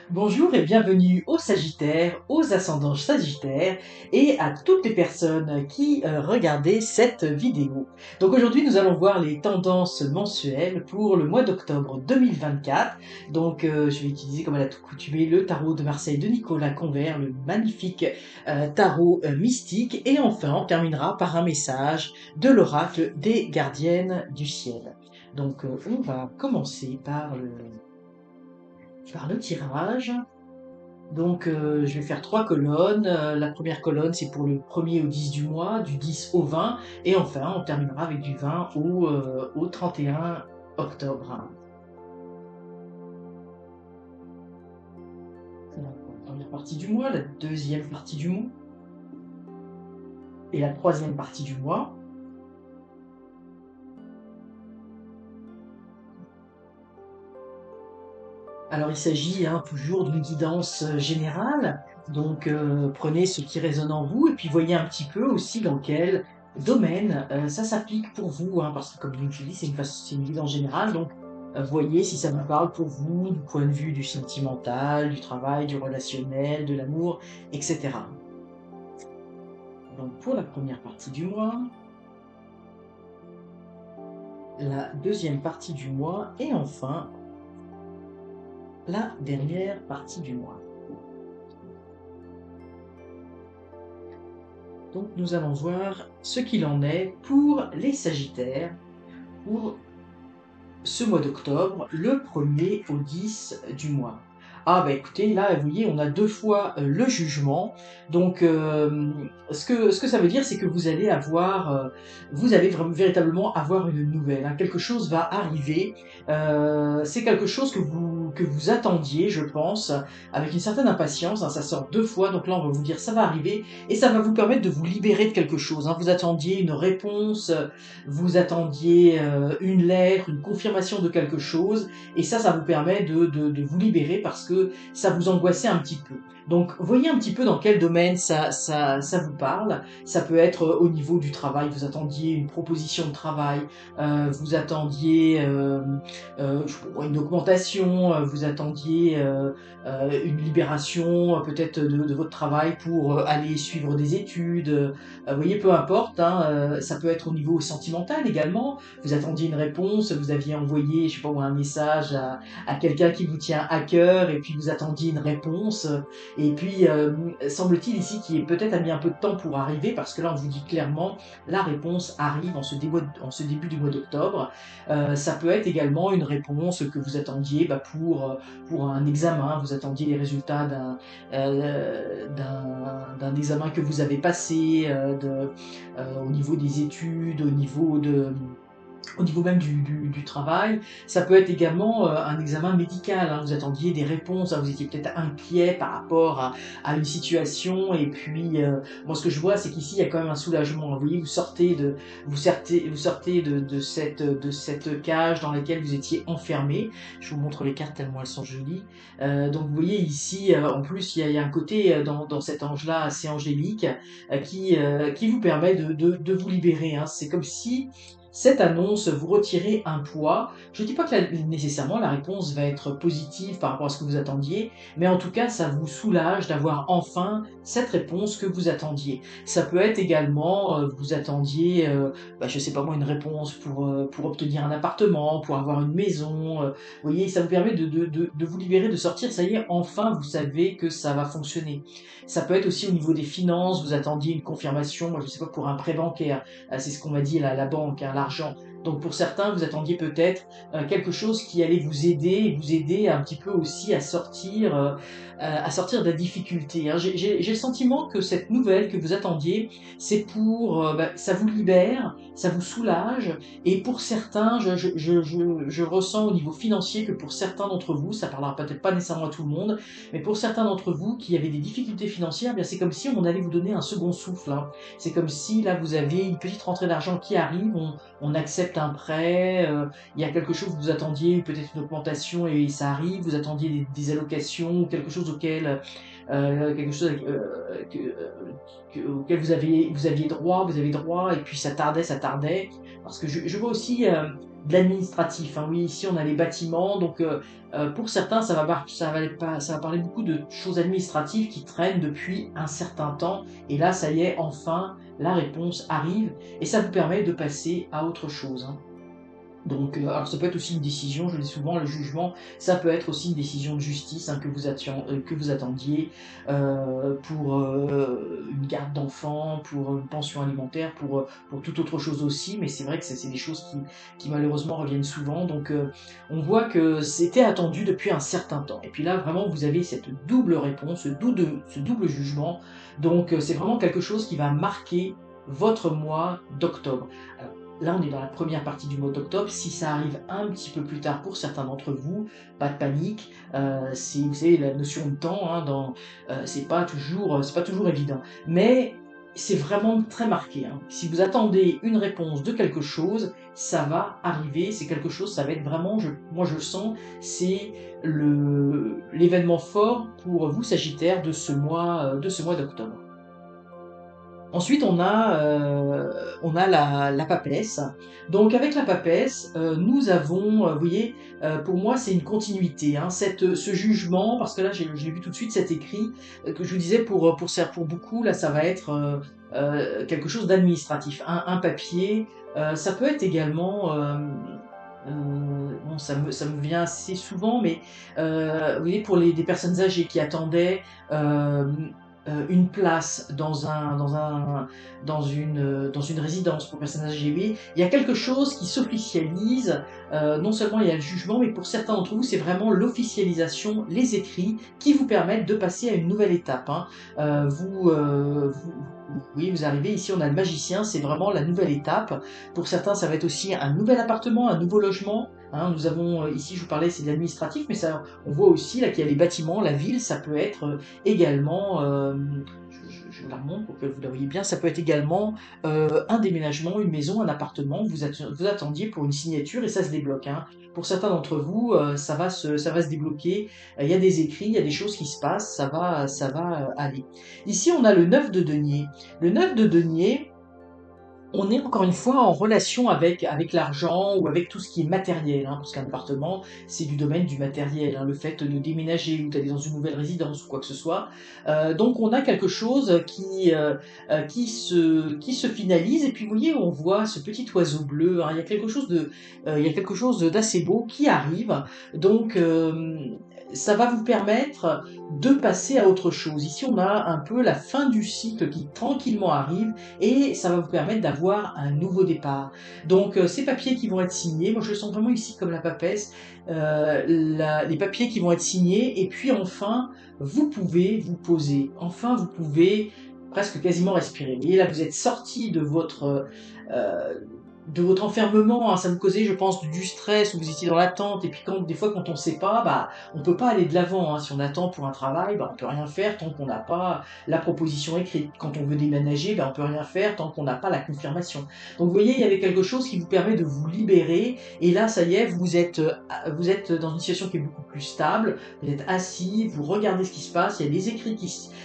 Bonjour et bienvenue aux Sagittaires, aux ascendants Sagittaires et à toutes les personnes qui regardaient cette vidéo. Donc aujourd'hui nous allons voir les tendances mensuelles pour le mois d'octobre 2024. Donc je vais utiliser comme à la tout coutumée le tarot de Marseille de Nicolas Convert, le magnifique tarot mystique. Et enfin on terminera par un message de l'oracle des gardiennes du ciel. Donc on va commencer par le tirage. Donc je vais faire 3 colonnes. La première colonne c'est pour le 1er au 10 du mois, du 10 au 20, et enfin on terminera avec du 20 au 31 octobre. La première partie du mois, la deuxième partie du mois et la troisième partie du mois. Alors il s'agit toujours d'une guidance générale, donc prenez ce qui résonne en vous et puis voyez un petit peu aussi dans quel domaine ça s'applique pour vous, parce que comme je vous dis, c'est une guidance générale, donc voyez si ça vous parle pour vous du point de vue du sentimental, du travail, du relationnel, de l'amour, etc. Donc pour la première partie du mois, la deuxième partie du mois et enfin la dernière partie du mois. Donc nous allons voir ce qu'il en est pour les Sagittaires pour ce mois d'octobre, le 1er au 10 du mois. Ah bah écoutez, là vous voyez, on a deux fois le jugement. Donc ce que ça veut dire, c'est que vous allez vraiment véritablement avoir une nouvelle, quelque chose va arriver. C'est quelque chose que vous attendiez, je pense, avec une certaine impatience, ça sort deux fois, donc là on va vous dire ça va arriver, et ça va vous permettre de vous libérer de quelque chose. Vous attendiez une réponse, vous attendiez une lettre, une confirmation de quelque chose, et ça vous permet de vous libérer parce que ça vous angoissait un petit peu. Donc voyez un petit peu dans quel domaine ça vous parle. Ça peut être au niveau du travail, vous attendiez une proposition de travail, vous attendiez une augmentation, vous attendiez une libération peut-être de votre travail pour aller suivre des études. Vous voyez, peu importe, ça peut être au niveau sentimental également. Vous attendiez une réponse, vous aviez envoyé, je sais pas moi, un message à quelqu'un qui vous tient à cœur, et puis vous attendiez une réponse. Et puis, semble-t-il ici qu'il est peut-être a mis un peu de temps pour arriver, parce que là on vous dit clairement, la réponse arrive en ce début du mois d'octobre. Ça peut être également une réponse que vous attendiez pour un examen, vous attendiez les résultats d'un examen que vous avez passé, au niveau des études, au niveau même du travail. Ça peut être également un examen médical, vous attendiez des réponses, vous étiez peut-être inquiet par rapport à une situation, et puis moi ce que je vois c'est qu'ici il y a quand même un soulagement. Vous voyez, vous sortez de cette cage dans laquelle vous étiez enfermé. Je vous montre les cartes tellement elles sont jolies. Donc vous voyez ici, en plus il y a un côté dans cet ange-là assez angélique, qui vous permet de vous libérer. C'est comme si cette annonce vous retirez un poids. Je ne dis pas que nécessairement la réponse va être positive par rapport à ce que vous attendiez, mais en tout cas ça vous soulage d'avoir enfin cette réponse que vous attendiez. Ça peut être également, vous attendiez, je sais pas moi, une réponse pour obtenir un appartement, pour avoir une maison. Vous voyez, ça vous permet de vous libérer, de sortir, ça y est, enfin vous savez que ça va fonctionner. Ça peut être aussi au niveau des finances, vous attendiez une confirmation, moi je sais pas, pour un prêt bancaire. C'est ce qu'on m'a dit la banque, l'argent. Donc pour certains, vous attendiez peut-être quelque chose qui allait vous aider un petit peu aussi à sortir de la difficulté. J'ai le sentiment que cette nouvelle que vous attendiez, c'est ça vous libère, ça vous soulage, et pour certains, je ressens au niveau financier que pour certains d'entre vous, ça parlera peut-être pas nécessairement à tout le monde, mais pour certains d'entre vous qui avaient des difficultés financières, bien c'est comme si on allait vous donner un second souffle. C'est comme si là vous avez une petite rentrée d'argent qui arrive, on accepte un prêt, il y a quelque chose que vous attendiez, peut-être une augmentation, et ça arrive, vous attendiez des allocations ou quelque chose auquel vous aviez droit, et puis ça tardait, parce que je vois aussi de l'administratif, hein. Oui, ici on a les bâtiments, donc pour certains ça va parler beaucoup de choses administratives qui traînent depuis un certain temps, et là ça y est, enfin la réponse arrive, et ça vous permet de passer à autre chose, hein. Donc, alors ça peut être aussi une décision, je le dis souvent, le jugement, ça peut être aussi une décision de justice, hein, que vous attendiez, pour une garde d'enfants, pour une pension alimentaire, pour toute autre chose aussi, mais c'est vrai que c'est des choses qui malheureusement reviennent souvent, donc on voit que c'était attendu depuis un certain temps. Et puis là, vraiment, vous avez cette double réponse, ce double jugement, donc c'est vraiment quelque chose qui va marquer votre mois d'octobre. Alors, là, on est dans la première partie du mois d'octobre. Si ça arrive un petit peu plus tard pour certains d'entre vous, pas de panique. Vous savez, la notion de temps, hein, c'est pas toujours évident. Mais c'est vraiment très marqué, hein. Si vous attendez une réponse de quelque chose, ça va arriver. C'est quelque chose, ça va être vraiment, moi je le sens, c'est l'événement fort pour vous, Sagittaire, de ce mois d'octobre. Ensuite, on a la papesse. Donc avec la papesse, nous avons, vous voyez, pour moi c'est une continuité, hein, ce jugement, parce que là je l'ai vu tout de suite cet écrit, que je vous disais pour beaucoup, là ça va être quelque chose d'administratif, un papier, ça peut être également... bon, ça me vient assez souvent, mais vous voyez, pour des personnes âgées qui attendaient euh, une place dans une résidence pour personnes âgées, oui, il y a quelque chose qui s'officialise. Non seulement il y a le jugement, mais pour certains d'entre vous, c'est vraiment l'officialisation, les écrits qui vous permettent de passer à une nouvelle étape, hein. Oui, vous arrivez ici, on a le magicien, c'est vraiment la nouvelle étape. Pour certains, ça va être aussi un nouvel appartement, un nouveau logement, hein. Nous avons ici, je vous parlais, c'est de l'administratif, mais ça, on voit aussi là qu'il y a les bâtiments, la ville, ça peut être également, je la remonte pour que vous la voyez bien, ça peut être également un déménagement, une maison, un appartement, vous attendiez pour une signature et ça se débloque, hein. Pour certains d'entre vous, ça va se débloquer, il y a des écrits, il y a des choses qui se passent, ça va aller. Ici, on a le 9 de denier. Le 9 de denier, on est encore une fois en relation avec l'argent ou avec tout ce qui est matériel, hein, parce qu'un appartement, c'est du domaine du matériel, hein, le fait de déménager ou d'aller dans une nouvelle résidence ou quoi que ce soit. Donc on a quelque chose qui se finalise, et puis vous voyez, on voit ce petit oiseau bleu, hein, il y a quelque chose d'assez beau qui arrive, donc ça va vous permettre de passer à autre chose. Ici, on a un peu la fin du cycle qui tranquillement arrive, et ça va vous permettre d'avoir un nouveau départ. Donc ces papiers qui vont être signés, moi je le sens vraiment ici comme la papesse, les papiers qui vont être signés, et puis enfin vous pouvez vous poser, enfin vous pouvez presque quasiment respirer. Vous voyez, là vous êtes sorti euh, de votre enfermement, hein. Ça vous causait, je pense, du stress, où vous étiez dans l'attente, et puis des fois quand on ne sait pas, bah, on peut pas aller de l'avant, hein. Si on attend pour un travail, bah, on peut rien faire tant qu'on n'a pas la proposition écrite. Quand on veut déménager, bah, on peut rien faire tant qu'on n'a pas la confirmation. Donc vous voyez, il y avait quelque chose qui vous permet de vous libérer, et là ça y est, vous êtes dans une situation qui est beaucoup plus stable, vous êtes assis, vous regardez ce qui se passe, il y a des écrits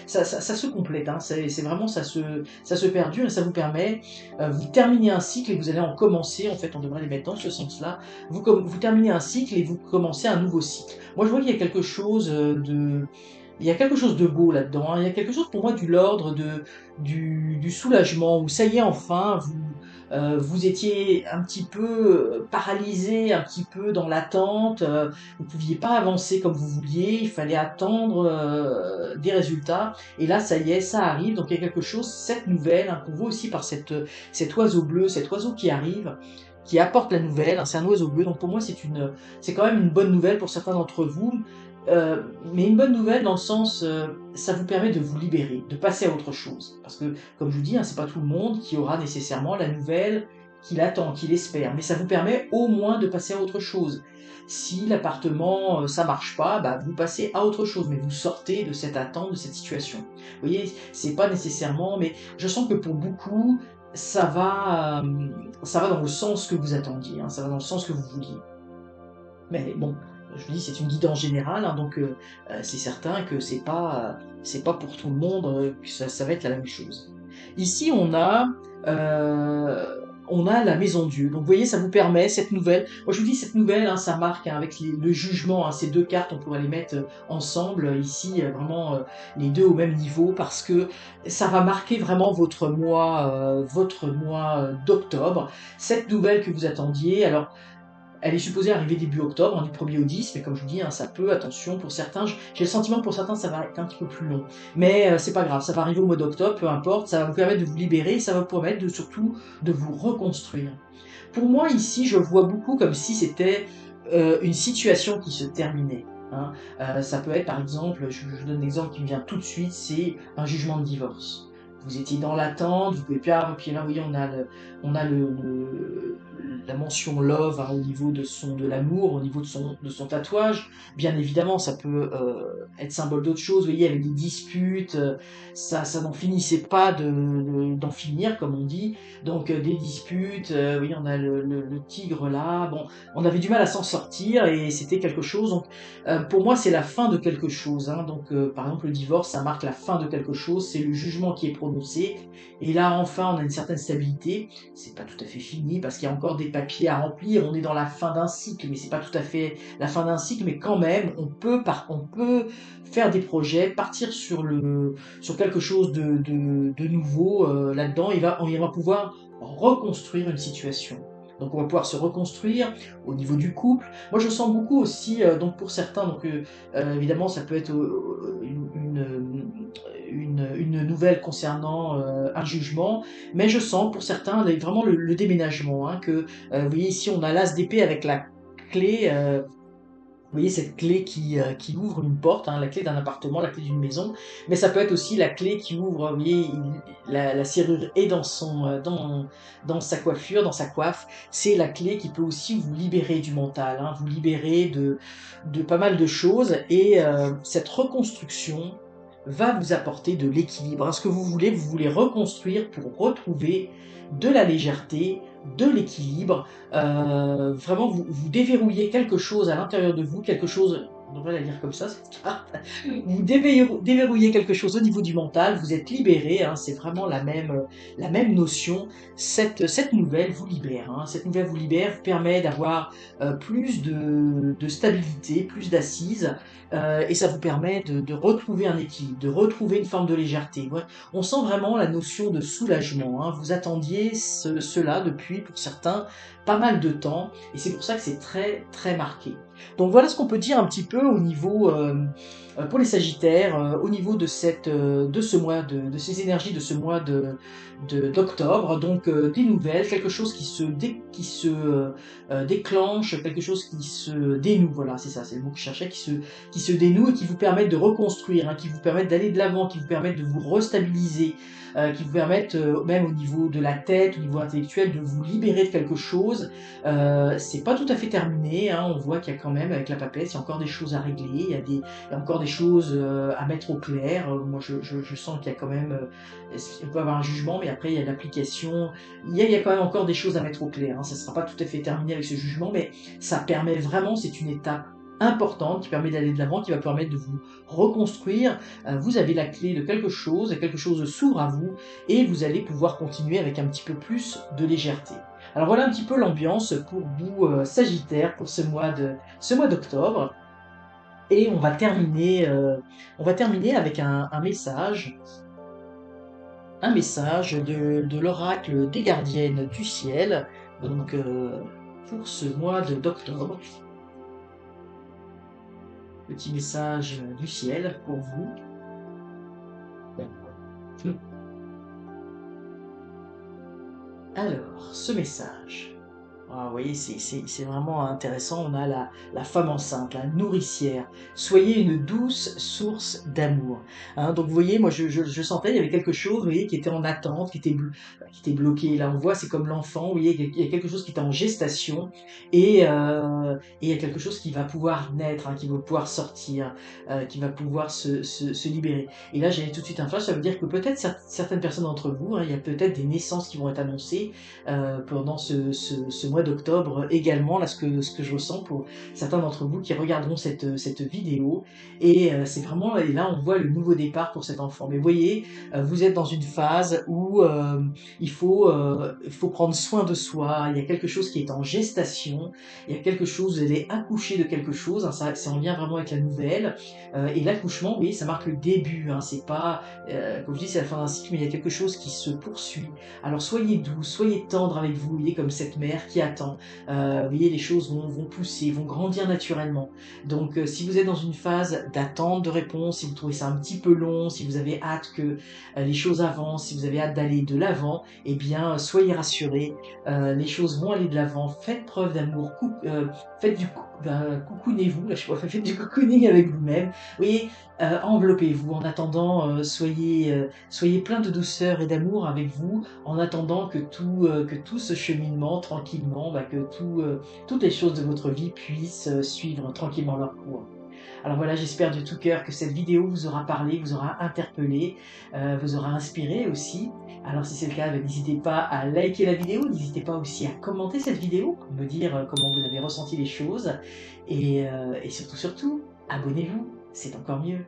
ça se complète, hein. C'est vraiment, ça se perdure, et ça vous permet, vous terminez un cycle et vous allez en commencer, en fait on devrait les mettre dans ce sens-là, vous terminez un cycle et vous commencez un nouveau cycle. Moi je vois qu'il y a quelque chose il y a quelque chose de beau là-dedans, hein. Il y a quelque chose pour moi l'ordre du soulagement, où ça y est, enfin, vous étiez un petit peu paralysé, un petit peu dans l'attente, vous ne pouviez pas avancer comme vous vouliez, il fallait attendre des résultats, et là ça y est, ça arrive, donc il y a quelque chose, cette nouvelle, hein, qu'on voit aussi par cet oiseau bleu, cet oiseau qui arrive, qui apporte la nouvelle, hein, c'est un oiseau bleu, donc pour moi c'est quand même une bonne nouvelle pour certains d'entre vous, mais une bonne nouvelle dans le sens, ça vous permet de vous libérer, de passer à autre chose. Parce que, comme je vous dis, hein, c'est pas tout le monde qui aura nécessairement la nouvelle qu'il attend, qu'il espère, mais ça vous permet au moins de passer à autre chose. Si l'appartement, ça marche pas, bah, vous passez à autre chose, mais vous sortez de cette attente, de cette situation. Vous voyez, c'est pas nécessairement, mais je sens que pour beaucoup, ça va dans le sens que vous attendiez, hein, ça va dans le sens que vous vouliez. Mais bon, je vous dis, c'est une guidance générale, hein, donc c'est certain que c'est pas pour tout le monde que ça va être la même chose. Ici, on a on a la maison Dieu. Donc vous voyez, ça vous permet, cette nouvelle, moi je vous dis cette nouvelle, hein, ça marque hein, avec le jugement, hein, ces deux cartes, on pourrait les mettre ensemble, ici, vraiment les deux au même niveau, parce que ça va marquer vraiment votre mois d'octobre. Cette nouvelle que vous attendiez, alors elle est supposée arriver début octobre, hein, du 1er au 10, mais comme je vous dis, hein, ça peut, attention, pour certains, j'ai le sentiment que pour certains, ça va être un petit peu plus long. Mais c'est pas grave, ça va arriver au mois d'octobre, peu importe, ça va vous permettre de vous libérer, ça va vous permettre surtout de vous reconstruire. Pour moi, ici, je vois beaucoup comme si c'était une situation qui se terminait. Hein. Ça peut être, par exemple, je donne un exemple qui me vient tout de suite, c'est un jugement de divorce. Vous étiez dans l'attente, vous pouvez plus avoir, puis là, vous voyez, on a la mention love hein, au niveau de l'amour, au niveau de son tatouage. Bien évidemment, ça peut être symbole d'autre chose. Vous voyez, avec des disputes, ça n'en finissait pas d'en finir, comme on dit. Donc des disputes, oui, on a le tigre là. Bon, on avait du mal à s'en sortir et c'était quelque chose. Donc pour moi, c'est la fin de quelque chose. Hein. Donc par exemple, le divorce, ça marque la fin de quelque chose. C'est le jugement qui est prononcé. Et là, enfin, on a une certaine stabilité. C'est pas tout à fait fini parce qu'il y a encore des papiers à remplir. On est dans la fin d'un cycle, mais c'est pas tout à fait la fin d'un cycle. Mais quand même, on peut faire des projets, partir sur quelque chose de nouveau là-dedans. On va pouvoir reconstruire une situation. Donc on va pouvoir se reconstruire au niveau du couple. Moi je sens beaucoup aussi, donc pour certains, donc évidemment ça peut être une nouvelle concernant un jugement, mais je sens pour certains vraiment le déménagement, hein, que vous voyez ici on a l'as d'épée avec la clé, vous voyez cette clé qui ouvre une porte, hein, la clé d'un appartement, la clé d'une maison, mais ça peut être aussi la clé qui ouvre, vous voyez, la serrure est dans sa coiffure, dans sa coiffe, c'est la clé qui peut aussi vous libérer du mental, hein, vous libérer de pas mal de choses, et cette reconstruction va vous apporter de l'équilibre. Hein, ce que vous voulez reconstruire pour retrouver de la légèreté, de l'équilibre, vraiment vous déverrouillez quelque chose à l'intérieur de vous, quelque chose, on devrait la lire comme ça cette carte, vous déverrouillez quelque chose au niveau du mental, vous êtes libéré, hein, c'est vraiment la même notion, cette nouvelle vous libère, hein, cette nouvelle vous libère, vous permet d'avoir plus de stabilité, plus d'assises, et ça vous permet de retrouver un équilibre, de retrouver une forme de légèreté. Ouais. On sent vraiment la notion de soulagement, hein. Vous attendiez cela depuis, pour certains, pas mal de temps, et c'est pour ça que c'est très très marqué. Donc voilà ce qu'on peut dire un petit peu au niveau, pour les Sagittaires, au niveau de de ce mois, de ces énergies de ce mois d'octobre. Donc des nouvelles, quelque chose qui se déclenche, quelque chose qui se dénoue, voilà, c'est ça, c'est le mot que je cherchais, qui se dénoue et qui vous permettent de reconstruire, hein, qui vous permettent d'aller de l'avant, qui vous permettent de vous restabiliser, qui vous permettent, même au niveau de la tête, au niveau intellectuel, de vous libérer de quelque chose. C'est pas tout à fait terminé, hein, on voit qu'il y a quand même, avec la papesse, il y a encore des choses à régler, il y a encore des choses à mettre au clair. Moi, je sens qu'il y a quand même, on peut avoir un jugement, mais après, il y a l'application. Il y a quand même encore des choses à mettre au clair. Hein. Ça ne sera pas tout à fait terminé avec ce jugement, mais ça permet vraiment, c'est une étape importante qui permet d'aller de l'avant, qui va permettre de vous reconstruire. Vous avez la clé de quelque chose s'ouvre à vous, et vous allez pouvoir continuer avec un petit peu plus de légèreté. Alors voilà un petit peu l'ambiance pour vous, Sagittaire, pour ce mois d'octobre. Et on va terminer avec un message de l'oracle des gardiennes du ciel, donc pour ce mois d'octobre. Petit message du ciel pour vous. Alors, ce message. Ah, vous voyez, c'est vraiment intéressant. On a la femme enceinte, la nourricière. Soyez une douce source d'amour. Hein, donc, vous voyez, moi, je sentais, il y avait quelque chose, vous voyez, qui était en attente, qui était bloqué. Là, on voit, c'est comme l'enfant, vous voyez, il y a quelque chose qui est en gestation, et il y a quelque chose qui va pouvoir naître, hein, qui va pouvoir sortir, qui va pouvoir se libérer. Et là, j'avais tout de suite un flash, ça veut dire que peut-être certaines personnes d'entre vous, hein, il y a peut-être des naissances qui vont être annoncées pendant ce mois mois d'octobre également, là, ce que je ressens pour certains d'entre vous qui regarderont cette vidéo. Et c'est vraiment, et là, on voit le nouveau départ pour cet enfant. Mais vous voyez, vous êtes dans une phase où il faut prendre soin de soi. Il y a quelque chose qui est en gestation. Il y a quelque chose, vous allez accoucher de quelque chose. Hein, ça, c'est en lien vraiment avec la nouvelle. Et l'accouchement, oui, ça marque le début. Hein, c'est pas, comme je dis, c'est la fin d'un cycle, mais il y a quelque chose qui se poursuit. Alors soyez doux, soyez tendre avec vous, vous voyez, comme cette mère qui attend. Vous voyez, les choses vont pousser, vont grandir naturellement. Donc si vous êtes dans une phase d'attente de réponse, si vous trouvez ça un petit peu long, si vous avez hâte que les choses avancent, si vous avez hâte d'aller de l'avant, eh bien soyez rassurés, les choses vont aller de l'avant. Faites preuve d'amour, faites du coucounez-vous, là, je sais pas, faites du cocooning avec vous-même. Vous voyez, enveloppez-vous. En attendant, soyez plein de douceur et d'amour avec vous, en attendant que tout ce cheminement tranquillement, toutes les choses de votre vie puissent suivre tranquillement leur cours. Alors voilà, j'espère de tout cœur que cette vidéo vous aura parlé, vous aura interpellé, vous aura inspiré aussi. Alors si c'est le cas, n'hésitez pas à liker la vidéo, n'hésitez pas aussi à commenter cette vidéo pour me dire comment vous avez ressenti les choses. Et surtout, abonnez-vous, c'est encore mieux.